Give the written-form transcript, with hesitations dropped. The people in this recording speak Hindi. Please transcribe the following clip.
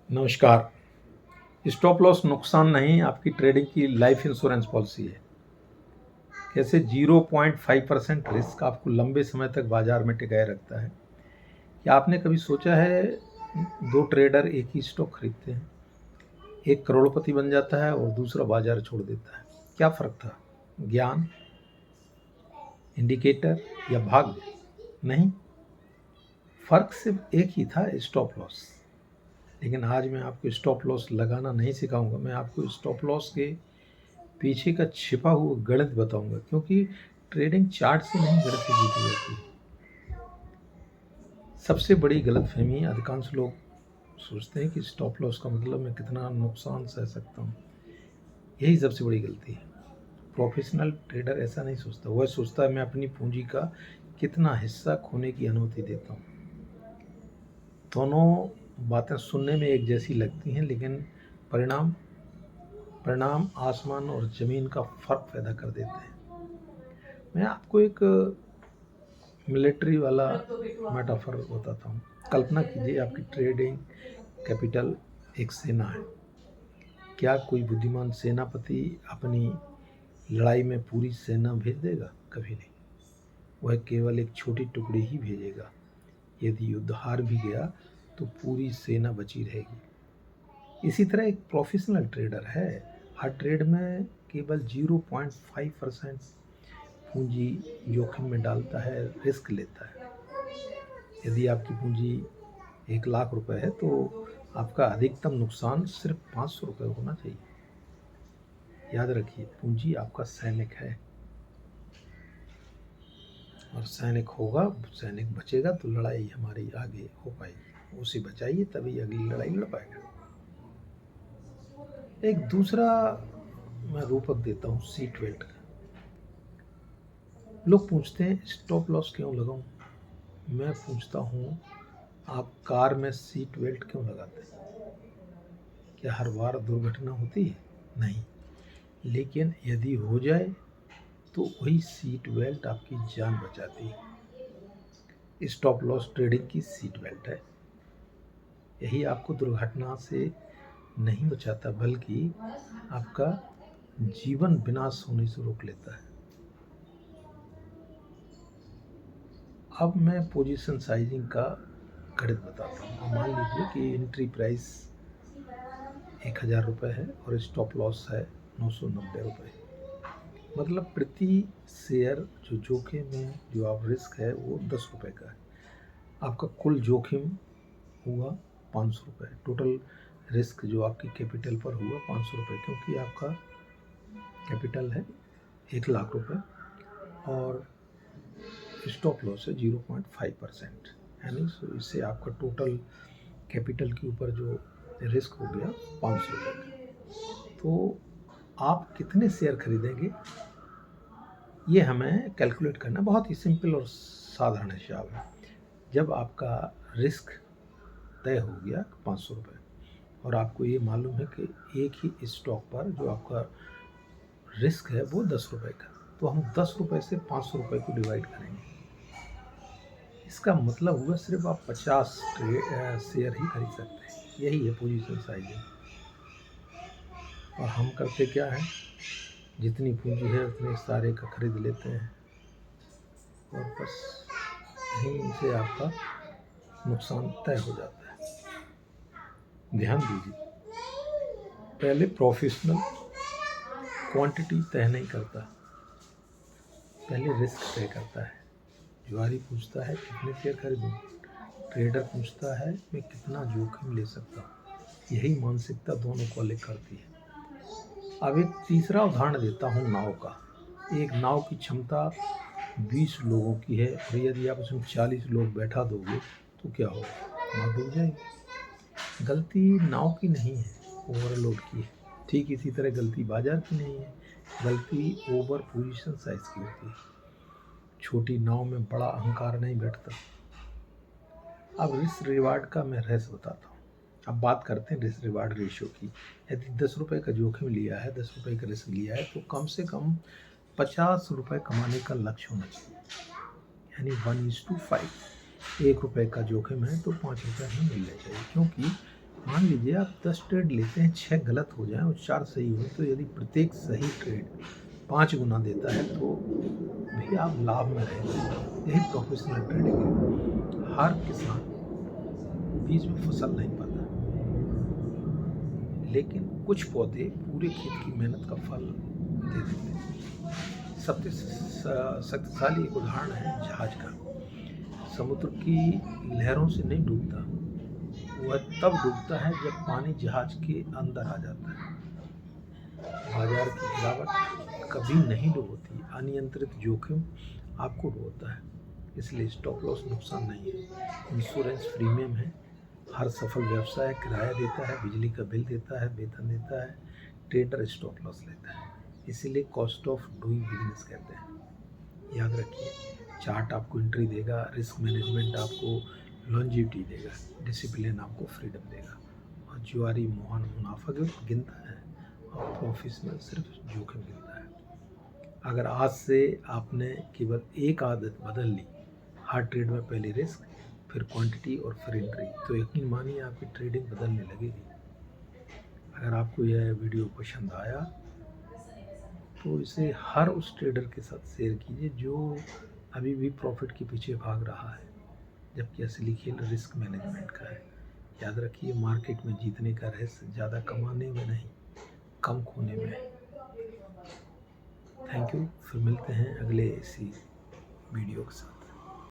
नमस्कार। स्टॉप लॉस नुकसान नहीं, आपकी ट्रेडिंग की लाइफ इंश्योरेंस पॉलिसी है। कैसे 0.5% रिस्क आपको लंबे समय तक बाजार में टिकाए रखता है। क्या आपने कभी सोचा है, दो ट्रेडर एक ही स्टॉक खरीदते हैं, एक करोड़पति बन जाता है और दूसरा बाजार छोड़ देता है। क्या फर्क था? ज्ञान, इंडिकेटर या भाग्य? नहीं, फर्क सिर्फ एक ही था, स्टॉप लॉस। लेकिन आज मैं आपको स्टॉप लॉस लगाना नहीं सिखाऊंगा, मैं आपको स्टॉप लॉस के पीछे का छिपा हुआ गणित बताऊंगा, क्योंकि ट्रेडिंग चार्ट से नहीं गणित से जीती जाती है। सबसे बड़ी गलतफहमी, अधिकांश लोग सोचते हैं कि स्टॉप लॉस का मतलब मैं कितना नुकसान सह सकता हूँ। यही सबसे बड़ी गलती है। प्रोफेशनल ट्रेडर ऐसा नहीं सोचता, वह सोचता है मैं अपनी पूंजी का कितना हिस्सा खोने की अनुमति देता हूँ। दोनों बातें सुनने में एक जैसी लगती हैं, लेकिन परिणाम परिणाम आसमान और ज़मीन का फ़र्क पैदा कर देते हैं। मैं आपको एक मिलिट्री वाला मेटाफर बताता हूँ। कल्पना कीजिए आपकी ट्रेडिंग कैपिटल एक सेना है। क्या कोई बुद्धिमान सेनापति अपनी लड़ाई में पूरी सेना भेज देगा? कभी नहीं। वह केवल एक छोटी टुकड़ी ही भेजेगा। यदि युद्ध हार भी गया तो पूरी सेना बची रहेगी। इसी तरह एक प्रोफेशनल ट्रेडर है, हर ट्रेड में केवल 0.5% पूंजी जोखिम में डालता है, रिस्क लेता है। यदि आपकी पूंजी 1,00,000 रुपए है तो आपका अधिकतम नुकसान सिर्फ 500 रुपये होना चाहिए। याद रखिए, पूंजी आपका सैनिक है, और सैनिक होगा, सैनिक बचेगा तो लड़ाई हमारी आगे हो पाएगी। उसे बचाइए, तभी अगली लड़ाई लड़ पाएगा। एक दूसरा मैं रूपक देता हूँ, सीट बेल्ट का। लोग पूछते हैं स्टॉप लॉस क्यों लगाऊं? मैं पूछता हूँ, आप कार में सीट बेल्ट क्यों लगाते हैं? क्या हर बार दुर्घटना होती है? नहीं, लेकिन यदि हो जाए तो वही सीट बेल्ट आपकी जान बचाती है। स्टॉप लॉस ट्रेडिंग की सीट बेल्ट है। यही आपको दुर्घटना से नहीं बचाता, बल्कि आपका जीवन विनाश होने से रोक लेता है। अब मैं पोजीशन साइजिंग का गणित बताता हूँ। मान लीजिए कि एंट्री प्राइस 1,000 रुपये है और स्टॉप लॉस है 990 रुपये। मतलब प्रति शेयर जो जोखिम है, जो आप रिस्क है, वो 10 रुपये का है। आपका कुल जोखिम हुआ 500 रुपये। टोटल रिस्क जो आपकी कैपिटल पर हुआ 500 रुपये, क्योंकि आपका कैपिटल है 1,00,000 रुपये और स्टॉप लॉस है 0.5%। यानी इससे आपका टोटल कैपिटल के ऊपर जो रिस्क हो गया 500 रुपये का। तो आप कितने शेयर खरीदेंगे, ये हमें कैलकुलेट करना बहुत ही सिंपल और साधारण हिसाब है। जब आपका रिस्क तय हो गया 500 रुपये और आपको ये मालूम है कि एक ही स्टॉक पर जो आपका रिस्क है वो 10 रुपये का, तो हम 10 रुपये से 500 रुपये को डिवाइड करेंगे। इसका मतलब हुआ सिर्फ आप 50 शेयर ही खरीद सकते हैं। यही है पोजीशन साइजिंग। और हम करते क्या है, जितनी पूंजी है उतने सारे का खरीद लेते हैं और बस यहीं से आपका नुकसान तय हो जाता है। ध्यान दीजिए, पहले प्रोफेशनल क्वांटिटी तय नहीं करता, पहले रिस्क तय करता है। जुआरी पूछता है कितने शेयर खरीदूं, ट्रेडर पूछता है मैं कितना जोखिम ले सकता हूँ। यही मानसिकता दोनों को अलग करती है। अब एक तीसरा उदाहरण देता हूँ, नाव का। एक नाव की क्षमता 20 लोगों की है और यदि आप उसमें 40 लोग बैठा दोगे तो क्या होगा? नाव डूब जाएगी। गलती नाव की नहीं है, ओवरलोड की है। ठीक इसी तरह गलती बाजार की नहीं है, गलती ओवर पोजीशन साइज की होती है। छोटी नाव में बड़ा अहंकार नहीं बैठता। अब रिस्क रिवार्ड का मैं रहस्य बताता हूँ। अब बात करते हैं रिस्क रिवार्ड रेशियो की। यदि 10 रुपये का जोखिम लिया है, 10 रुपये का रिस्क लिया है, तो कम से कम 50 रुपये कमाने का लक्ष्य होना चाहिए, यानी 1:5। 1 रुपये का जोखिम है तो 5 रुपये हमें मिलने चाहिए, क्योंकि मान लीजिए आप 10 ट्रेड लेते हैं, 6 गलत हो जाएं और 4 सही हो, तो यदि प्रत्येक सही ट्रेड 5 गुना देता है तो भी आप लाभ में रहेंगे। यही प्रोफेशनल ट्रेडिंग है। हर किसान बीच में फसल नहीं पाता, लेकिन कुछ पौधे पूरे खेत की मेहनत का फल दे देते हैं। सबसे शक्तिशाली एक उदाहरण है जहाज का। समुद्र की लहरों से नहीं डूबता, वह तब डूबता है जब पानी जहाज के अंदर आ जाता है। बाजार की गिरावट कभी नहीं डुबोती, अनियंत्रित जोखिम आपको डुबोता है। इसलिए स्टॉप लॉस नुकसान नहीं है, इंश्योरेंस प्रीमियम है। हर सफल व्यवसाय किराया देता है, बिजली का बिल देता है, वेतन देता है, ट्रेडर स्टॉप लॉस लेता है। इसीलिए कॉस्ट ऑफ डूइंग बिजनेस कहते हैं। याद रखिए, चार्ट आपको एंट्री देगा, रिस्क मैनेजमेंट आपको लॉन्जिविटी देगा, डिसिप्लिन आपको फ्रीडम देगा, और जुआरी मोहन मुनाफा गिनता है और प्रोफेशनल सिर्फ जोखिम गिनता है। अगर आज से आपने केवल एक आदत बदल ली, हर ट्रेड में पहले रिस्क, फिर क्वांटिटी और फिर एंट्री, तो यकीन मानिए आपकी ट्रेडिंग बदलने लगेगी। अगर आपको यह वीडियो पसंद आया तो इसे हर उस ट्रेडर के साथ शेयर कीजिए जो अभी भी प्रॉफिट के पीछे भाग रहा है, जबकि असली खेल रिस्क मैनेजमेंट का है। याद रखिए, मार्केट में जीतने का रहस्य ज़्यादा कमाने में नहीं, कम खोने में है। Thank you. फिर मिलते हैं अगले इसी वीडियो के साथ।